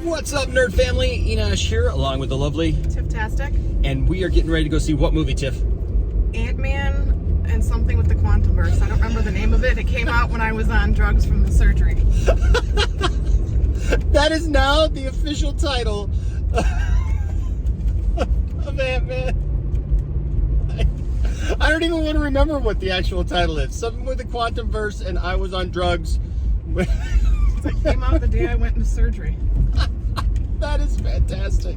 What's up, nerd family? Enash here, along with the lovely Tiff-tastic. And we are getting ready to go see what movie, Tiff? Antman and something with the quantumverse. I don't remember the name of it. It came out when I was on drugs from the surgery. That is now the official title of Ant-Man. I don't even want to remember what the actual title is. Something with the quantumverse and I was on drugs. It came out the day I went into surgery. That is fantastic.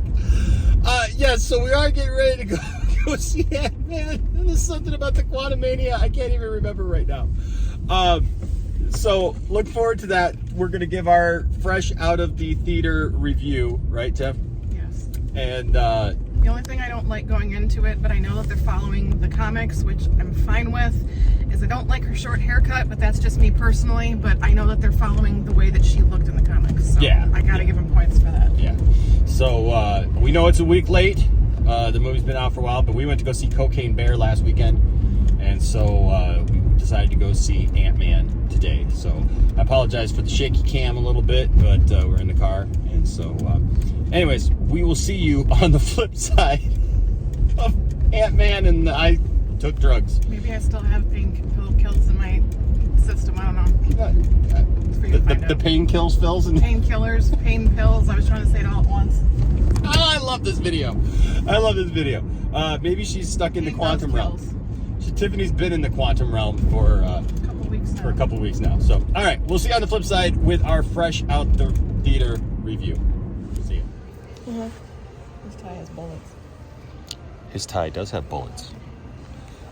Yes, so we are getting ready to go see Ant-Man. And there's something about the Quantumania I can't even remember right now. So look forward to that. We're going to give our fresh out of the theater review, right, Tiff? Yes. And the only thing I don't like going into it, but I know that they're following the comics, which I'm fine with, is I don't like her short haircut, but that's just me personally. But I know that they're following the way that she looked in the comics. So yeah, I gotta give them points for that. Yeah. So we know it's a week late. The movie's been out for a while, but we went to go see Cocaine Bear last weekend. And so we decided to go see Ant-Man today. So I apologize for the shaky cam a little bit, but we're in the car. And so, anyways, we will see you on the flip side of Ant-Man and I took drugs. Maybe I still have painkillers in my system. I don't know. It's for you to find out. The pain kills fills and Painkillers, pain pills. I was trying to say it all at once. Oh, I love this video. I love this video. Maybe she's stuck in the quantum realm. Tiffany's been in the quantum realm for a couple weeks now. So, all right, we'll see you on the flip side with our fresh out the theater review. See you. His tie has bullets. His tie does have bullets.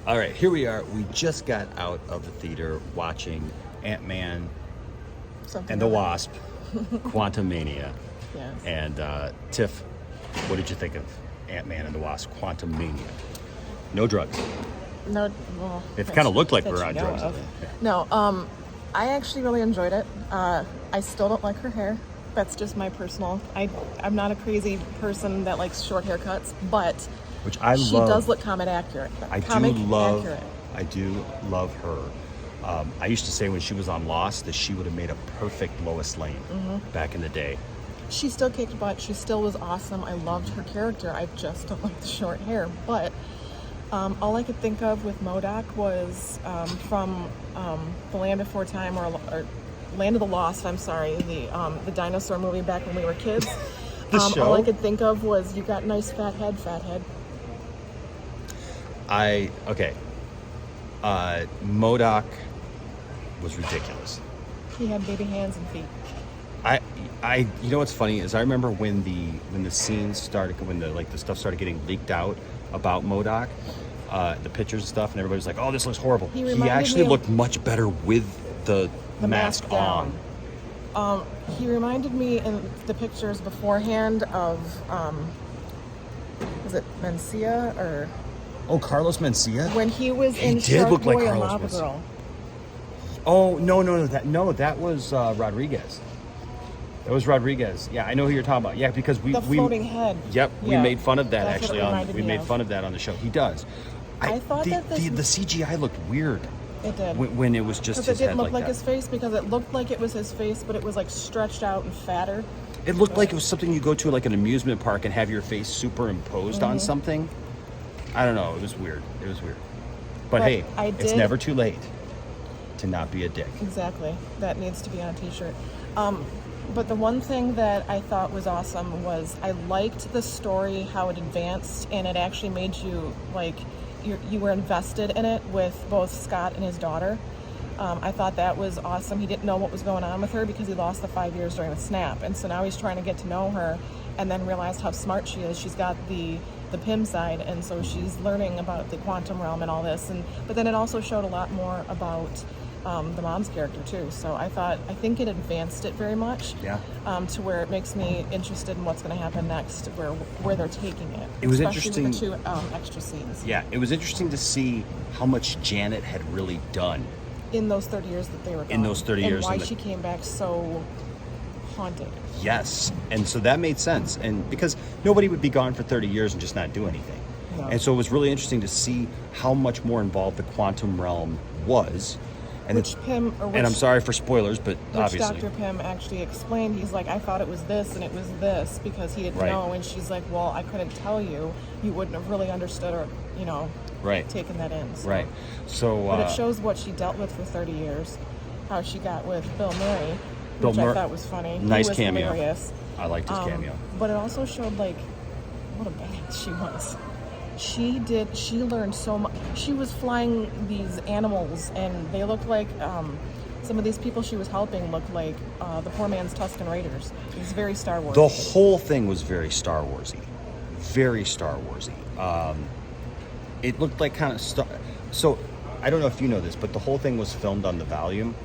All right, here we are. We just got out of the theater watching Ant-Man and the Wasp, Quantumania. Yes. And Tiff, what did you think of Ant-Man and the Wasp, Quantumania? No drugs. No, well, it kind of looked like we were on drugs. Yeah. No, I actually really enjoyed it. I still don't like her hair. That's just my personal. I'm not a crazy person that likes short haircuts, but which I she love. Does look comic accurate. I do love her. I used to say when she was on Lost that she would have made a perfect Lois Lane back in the day. She still kicked butt. She still was awesome. I loved her character. I just don't like the short hair, but. All I could think of with MODOK was from the Land Before Time or Land of the Lost. I'm sorry, the dinosaur movie back when we were kids. All I could think of was you got nice fat head. MODOK was ridiculous. He had baby hands and feet. You know what's funny is I remember when the scenes started, when the stuff started getting leaked out about MODOK, the pictures and stuff, and everybody was like, "Oh, this looks horrible." He actually looked much better with the mask on. He reminded me in the pictures beforehand of was it Mencia or? Oh, Carlos Mencia. When he was he in did Shark look Boy like and Carlos Lava Mencia. Girl. Oh that was Rodriguez. That was Rodriguez. Yeah, I know who you're talking about. Yeah, because we floating head. Yep, yeah, we made fun of that that's actually. We made fun of that on the show. He does. I thought the CGI looked weird. It did. When it was just his head. Because it didn't look like that. his face, because it looked like it was his face, but it was like stretched out and fatter. It looked like it was something you go to like an amusement park and have your face superimposed on something. I don't know. It was weird. But hey, it's never too late to not be a dick. Exactly. That needs to be on a t-shirt. But the one thing that I thought was awesome was I liked the story, how it advanced, and it actually made you like you were invested in it with both Scott and his daughter. I thought that was awesome. He didn't know what was going on with her because he lost the 5 years during the snap, and so now he's trying to get to know her, and then realized how smart she is. She's got the Pym side, and so she's learning about the quantum realm and all this. But then it also showed a lot more about the mom's character too. So I think it advanced it very much. Yeah. To where it makes me interested in what's going to happen next, where they're taking it. It was especially interesting. With the 2 extra scenes. Yeah, it was interesting to see how much Janet had really done in those 30 years that they were gone. In those 30 years, and why she came back so haunted. Yes, and so that made sense, and because nobody would be gone for 30 years and just not do anything. No. And so it was really interesting to see how much more involved the quantum realm was, And which Pym, or which, and I'm sorry for spoilers, but which obviously. Dr. Pym actually explained. He's like, I thought it was this and it was this because he didn't Right. know. And she's like, well, I couldn't tell you. You wouldn't have really understood or, Right. taken that in. So. Right. So. But it shows what she dealt with for 30 years, how she got with Bill Murray, Bill which Murray, I thought was funny. nice He was cameo. hilarious. I liked his cameo. But it also showed like what a badass she was. She learned so much. She was flying these animals and they looked like some of these people she was helping looked like the poor man's Tusken Raiders. It was very Star Wars. The whole thing was very Star Warsy. Very Star Warsy. It looked like kind of so I don't know if you know this, but the whole thing was filmed on the Volume,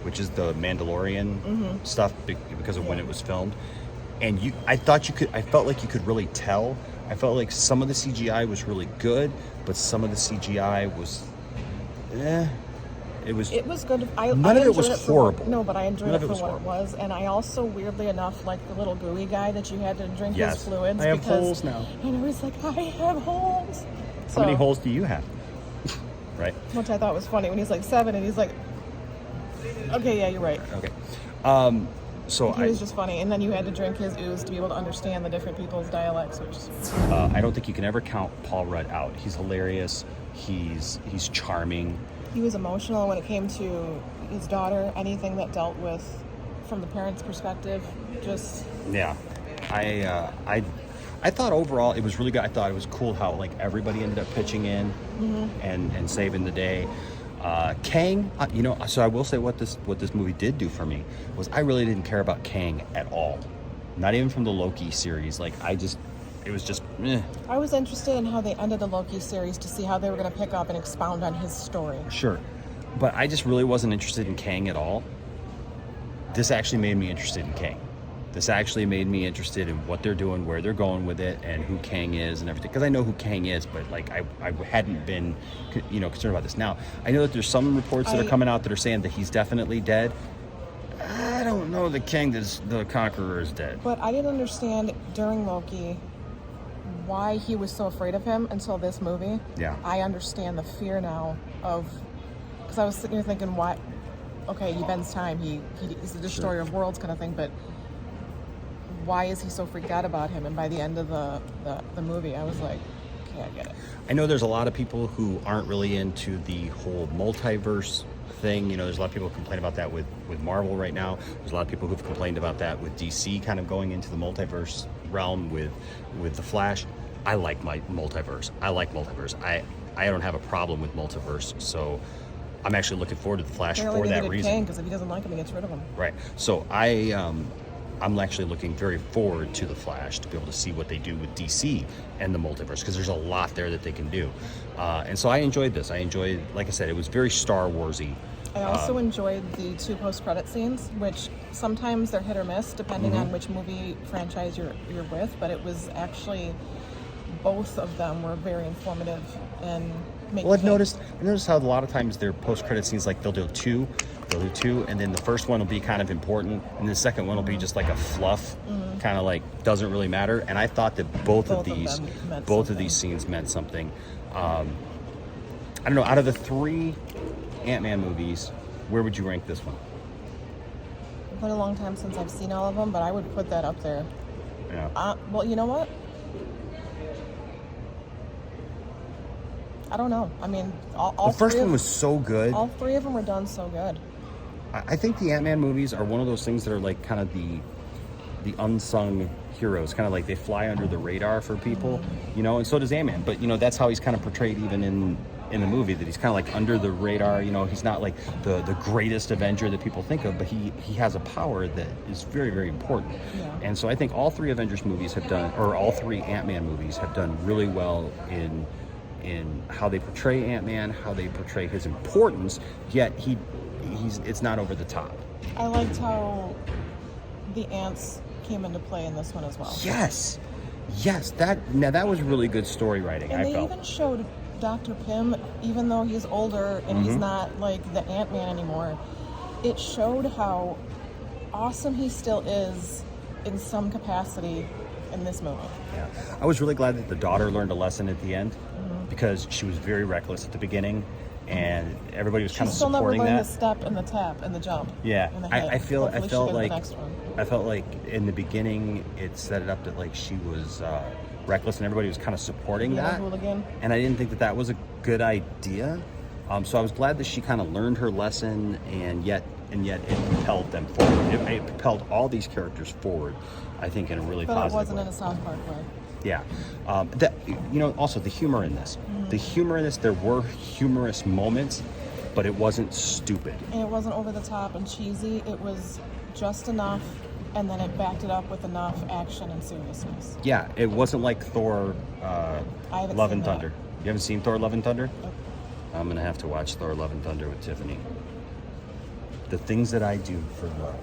which is the Mandalorian stuff because of when it was filmed. And I felt like you could really tell. I felt like some of the CGI was really good, but some of the CGI was, It was good. None of it was horrible. No, but I enjoyed it for what horrible. it was. And I also, weirdly enough, like the little gooey guy that you had to drink his Yes. fluids. I have because, holes now. And he was like, I have holes. How many holes do you have? Right? Which I thought was funny when he's like 7 and he's like, okay, yeah, you're right. Okay. So He was just funny. And then you had to drink his ooze to be able to understand the different people's dialects, which I don't think you can ever count Paul Rudd out. He's hilarious. He's charming. he was emotional when it came to his daughter. Anything that dealt with from the parents' perspective, just Yeah. I thought overall it was really good. I thought it was cool how like everybody ended up pitching in and saving the day. Kang, so I will say what this movie did do for me was I really didn't care about Kang at all. Not even from the Loki series. Like it was just I was interested in how they ended the Loki series to see how they were going to pick up and expound on his story. Sure. But I just really wasn't interested in Kang at all. This actually made me interested in Kang. This actually made me interested in what they're doing, where they're going with it, and who Kang is and everything. Because I know who Kang is, but like I hadn't been, concerned about this. Now I know that there's some reports that are coming out that are saying that he's definitely dead. I don't know that Kang, the Conqueror, is dead. But I didn't understand during Loki why he was so afraid of him until this movie. Yeah. I understand the fear now because I was sitting here thinking, why? Okay, he bends time. He's the destroyer of worlds kind of thing, but why is he so freaked out about him? And by the end of the movie, I was like, okay, I get it. I know there's a lot of people who aren't really into the whole multiverse thing. There's a lot of people who complain about that with Marvel right now. There's a lot of people who've complained about that with DC kind of going into the multiverse realm with the Flash. I like my multiverse. I don't have a problem with multiverse, so I'm actually looking forward to the Flash for that reason. Because if he doesn't like him, he gets rid of him. Right. So I'm actually looking very forward to the Flash to be able to see what they do with DC and the multiverse, because there's a lot there that they can do. And so I enjoyed this. Like I said, it was very Star Warsy. I also enjoyed the 2 post-credit scenes, which sometimes they're hit or miss depending on which movie franchise you're with, but it was actually both of them were very informative and Well, I've noticed how a lot of times their post-credit scenes, like they'll do two, and then the first one will be kind of important, and the second one will be just like a fluff, kind of like doesn't really matter. And I thought that both of these scenes meant something. I don't know. Out of the 3 Ant-Man movies, where would you rank this one? It's been a long time since I've seen all of them, but I would put that up there. Yeah. Well, you know what? I don't know. I mean, all the first one was so good. All 3 of them were done so good. I think the Ant-Man movies are one of those things that are like kind of the unsung heroes, kind of like they fly under the radar for people, and so does Ant-Man. But, that's how he's kind of portrayed even in the movie, that he's kind of like under the radar. He's not like the greatest Avenger that people think of, but he has a power that is very, very important. Yeah. And so I think all 3 Avengers movies have done, or all 3 Ant-Man movies have done really well in how they portray Ant-Man, how they portray his importance, yet it's not over the top. I liked how the ants came into play in this one as well. Yes, that was really good story writing. And they even showed Dr. Pym, even though he's older and he's not like the Ant-Man anymore, it showed how awesome he still is in some capacity in this movie. Yeah, I was really glad that the daughter learned a lesson at the end, because she was very reckless at the beginning, and everybody was kind of She's still never supporting learned that. the step and the tap and the jump. Yeah, and the I hit. felt Hopefully she gets the like next one. I felt like in the beginning it set it up that like she was reckless and everybody was kind of supporting Being a that, hooligan. and I didn't think that that was a good idea. So I was glad that she kind of learned her lesson, and yet it propelled them forward. It propelled all these characters forward, I think, in a really But it positive wasn't way. in a South Park way. Yeah, that also the humor in this. The humor in this, there were humorous moments, but it wasn't stupid. And it wasn't over the top and cheesy. It was just enough, and then it backed it up with enough action and seriousness. Yeah, it wasn't like Thor, haven't Love seen and that. Thunder. You haven't seen Thor: Love and Thunder? Nope. I'm gonna have to watch Thor: Love and Thunder with Tiffany. The things that I do for love.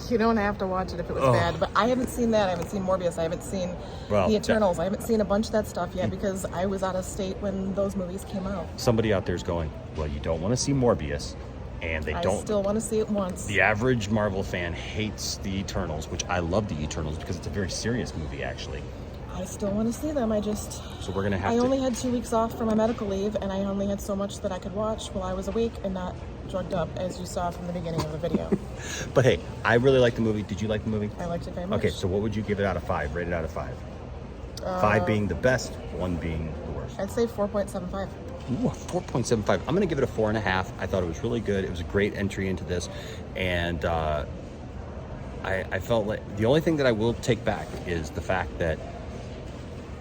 You don't have to watch it if it was bad, but I haven't seen that. I haven't seen Morbius. I haven't seen Well, The Eternals. I haven't seen a bunch of that stuff yet because I was out of state when those movies came out. Somebody out there's going, well, you don't want to see Morbius, and they I don't. still want to see it once. The average Marvel fan hates the Eternals, which I love the Eternals because it's a very serious movie, actually. I still want to see them. So we're gonna have I to. only had 2 weeks off for my medical leave, and I only had so much that I could watch while I was awake and not drugged up, as you saw from the beginning of the video. But hey, I really like the movie. Did you like the movie? I liked it very much. Okay, so what would you give it out of 5? Rate it out of 5. 5 being the best, 1 being the worst. I'd say 4.75. Ooh, a 4.75. I'm going to give it a 4.5. I thought it was really good. It was a great entry into this. And I felt like the only thing that I will take back is the fact that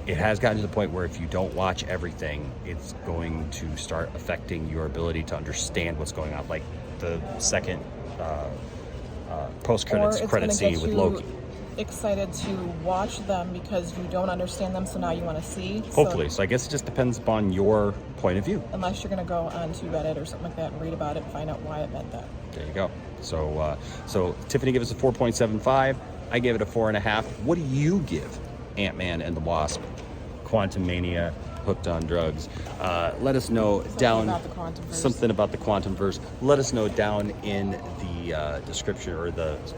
it has gotten to the point where if you don't watch everything, it's going to start affecting your ability to understand what's going on. Like the second post-credits Or it's credit gonna scene get with you Loki. excited to watch them because you don't understand them, so now you want to see. Hopefully. So I guess it just depends upon your point of view. Unless you're going to go onto Reddit or something like that and read about it and find out why it meant that. There you go. So Tiffany gave us a 4.75. I gave it a 4.5. What do you give Ant-Man and the Wasp, Quantum Mania, Hooked on Drugs? Let us know down. About the Quantumverse. Something about the Quantumverse. Let us know down in the description, or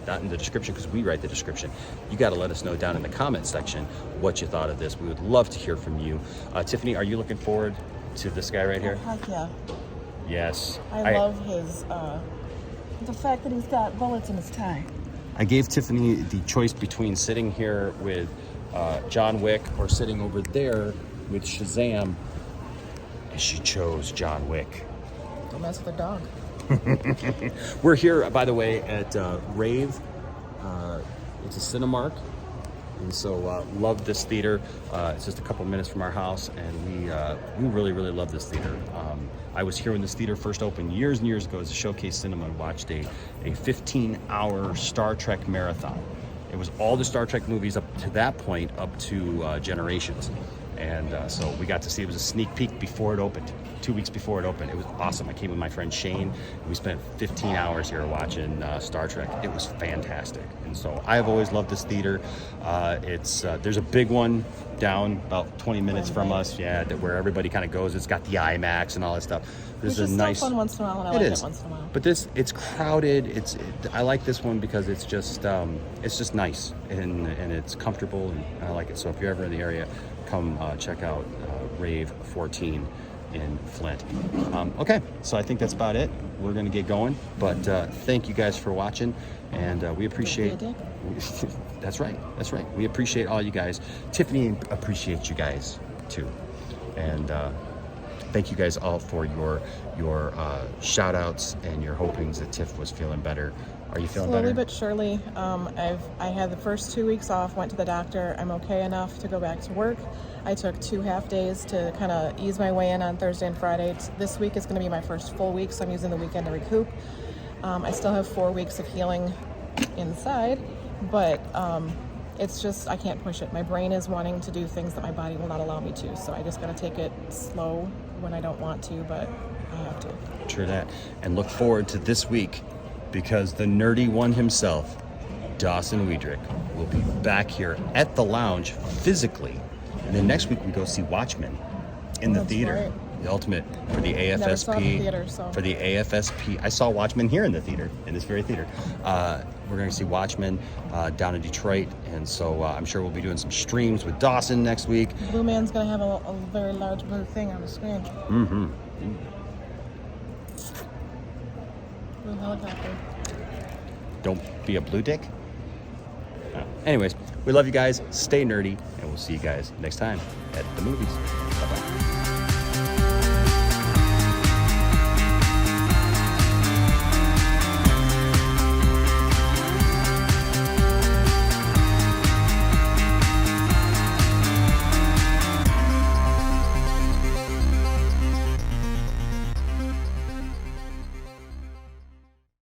not in the description because we write the description. You got to let us know down in the comment section what you thought of this. We would love to hear from you. Tiffany, are you looking forward to this guy right here? Heck yeah. Yes. I love his, the fact that he's got bullets in his tie. I gave Tiffany the choice between sitting here with John Wick or sitting over there with Shazam, and she chose John Wick. Don't mess with her dog. We're here, by the way, at Rave. It's a Cinemark, and so love this theater. It's just a couple minutes from our house, and we really, really love this theater. I was here when this theater first opened years and years ago as a Showcase Cinema and watched a 15-hour Star Trek marathon. It was all the Star Trek movies up to that point, up to Generations. And so we got to see, it was a sneak peek before it opened, 2 weeks before it opened. It was awesome. I came with my friend Shane, and we spent 15 hours here watching Star Trek. It was fantastic. And so I've always loved this theater. There's a big one down about 20 minutes from us, where everybody kind of goes. It's got the IMAX and all that stuff. Which is still fun once in a while, and I like it once in a while. But it's crowded. I like this one because it's just nice and it's comfortable, and I like it. So if you're ever in the area, come check out Rave 14 in Flint. Okay, so I think that's about it. We're gonna get going, but thank you guys for watching, and we appreciate. That's right. We appreciate all you guys. Tiffany appreciates you guys too, and thank you guys all for your shout outs and your hopings that Tiff was feeling better. Are you feeling better? Slowly but surely. I had the first 2 weeks off, went to the doctor. I'm okay enough to go back to work. I took 2 half days to kind of ease my way in on Thursday and Friday. This week is going to be my first full week, so I'm using the weekend to recoup. I still have 4 weeks of healing inside, but it's just, I can't push it. My brain is wanting to do things that my body will not allow me to, so I just got to take it slow when I don't want to, but I have to. True that. And look forward to this week, because the nerdy one himself, Dawson Weidrich, will be back here at the lounge physically. And then next week we go see Watchmen in the theater. Right. The ultimate for the AFSP. Never saw it in the theater, so. For the AFSP. I saw Watchmen here in the theater, in this very theater. We're going to see Watchmen down in Detroit. And so I'm sure we'll be doing some streams with Dawson next week. Blue Man's going to have a very large blue thing on the screen. Mm-hmm. Blue helicopter. Don't be a blue dick. Anyways, we love you guys. Stay nerdy, and we'll see you guys next time at the movies.